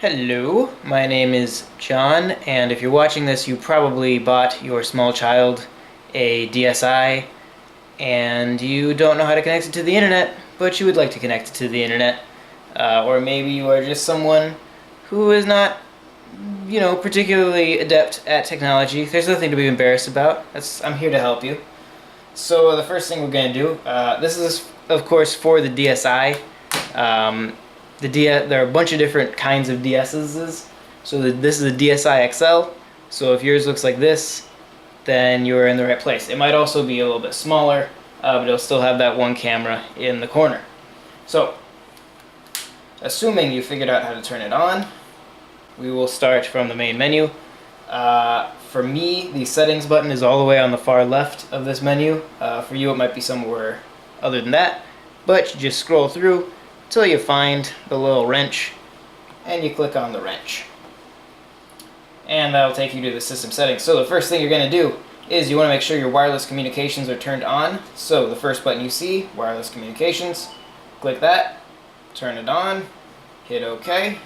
Hello, my name is John, and if you're watching this, you probably bought your small child a DSi, and you don't know how to connect it to the internet, but you would like to connect it to the internet. Or maybe you are just someone who is not, particularly adept at technology. There's nothing to be embarrassed about. I'm here to help you. So the first thing we're going to do, this is, of course, for the DSi. There are a bunch of different kinds of DSs. So this is a DSi XL. So if yours looks like this, then you're in the right place. It might also be a little bit smaller, but it'll still have that one camera in the corner. So, assuming you figured out how to turn it on, we will start from the main menu. For me, the settings button is all the way on the far left of this menu. For you, it might be somewhere other than that. But you just scroll through until you find the little wrench, and you click on the wrench. And that'll take you to the system settings. So the first thing you're going to do is you want to make sure your wireless communications are turned on. So the first button you see, wireless communications, click that, turn it on, hit OK,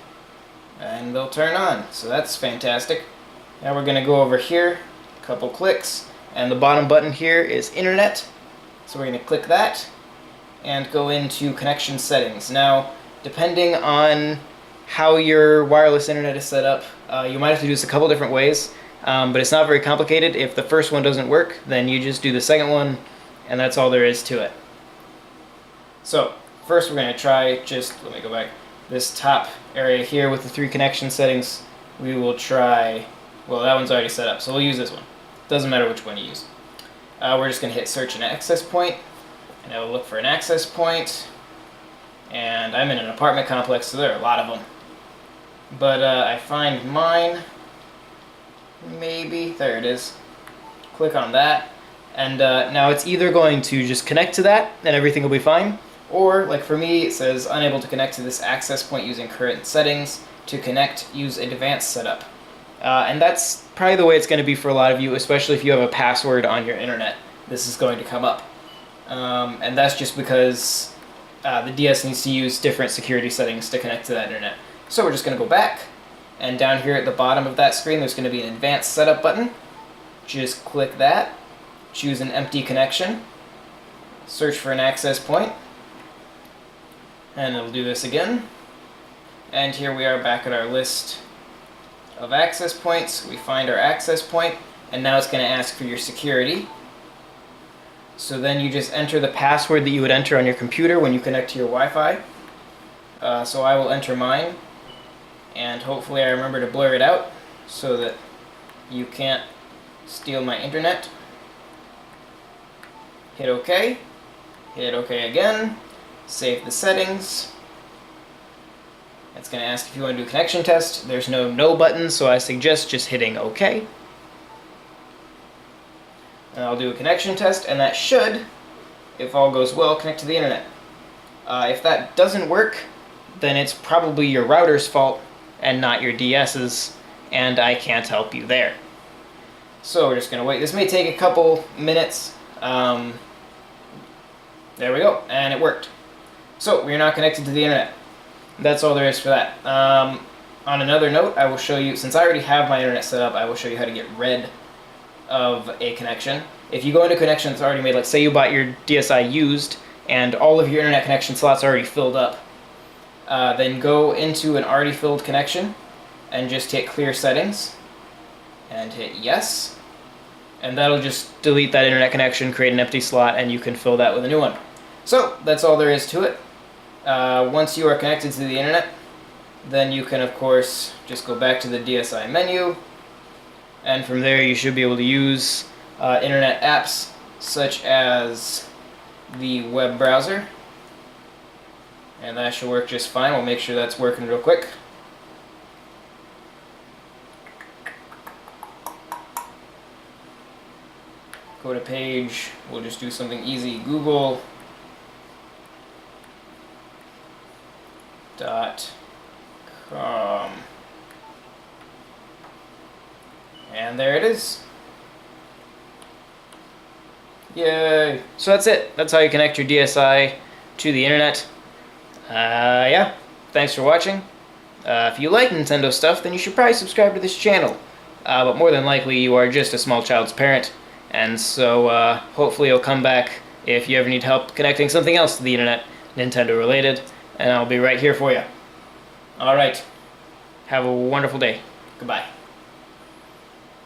and they'll turn on. So that's fantastic. Now we're going to go over here, a couple clicks, and the bottom button here is Internet. So we're going to click that and go into connection settings. Now, depending on how your wireless internet is set up, you might have to do this a couple different ways, but it's not very complicated. If the first one doesn't work, then you just do the second one, and that's all there is to it. So, first we're going to try let me go back, this top area here with the 3 connection settings. We will try, well, that one's already set up, so we'll use this one. Doesn't matter which one you use. We're just going to hit search and access point, and I will look for an access point, and I'm in an apartment complex, so there are a lot of them. But I find mine, maybe, there it is. Click on that, and now it's either going to just connect to that, and everything will be fine, or, like for me, it says unable to connect to this access point using current settings. To connect, use advanced setup. And that's probably the way it's going to be for a lot of you, especially if you have a password on your internet. This is going to come up. And that's just because the DS needs to use different security settings to connect to that internet. So we're just going to go back, and down here at the bottom of that screen there's going to be an advanced setup button. Just click that, choose an empty connection, search for an access point, and it'll do this again. And here we are back at our list of access points. We find our access point, and now it's going to ask for your security. So then you just enter the password that you would enter on your computer when you connect to your Wi-Fi. So I will enter mine, and hopefully I remember to blur it out so that you can't steal my internet. Hit OK. Hit OK again. Save the settings. It's going to ask if you want to do a connection test. There's no button, so I suggest just hitting OK. And I'll do a connection test, and that should, if all goes well, connect to the internet. If that doesn't work, then it's probably your router's fault and not your DS's, and I can't help you there. So we're just going to wait. This may take a couple minutes. There we go, and it worked. So we're now connected to the internet. That's all there is for that. On another note, I will show you, since I already have my internet set up, I will show you how to get rid of a connection. If you go into a connection that's already made, like say you bought your DSi used and all of your internet connection slots are already filled up, then go into an already filled connection and just hit clear settings and hit yes, and that'll just delete that internet connection, create an empty slot, and you can fill that with a new one. So that's all there is to it. Once you are connected to the internet, then you can of course just go back to the DSi menu, and from there you should be able to use internet apps such as the web browser, and that should work just fine. We'll make sure that's working real quick. Go to page, we'll just do something easy, google.com, and there it is. Yay! So that's it. That's how you connect your DSi to the internet. Yeah, thanks for watching, If you like Nintendo stuff, then you should probably subscribe to this channel. But more than likely, you are just a small child's parent, and so hopefully you'll come back if you ever need help connecting something else to the internet, Nintendo related, and I'll be right here for you. Alright, have a wonderful day. Goodbye.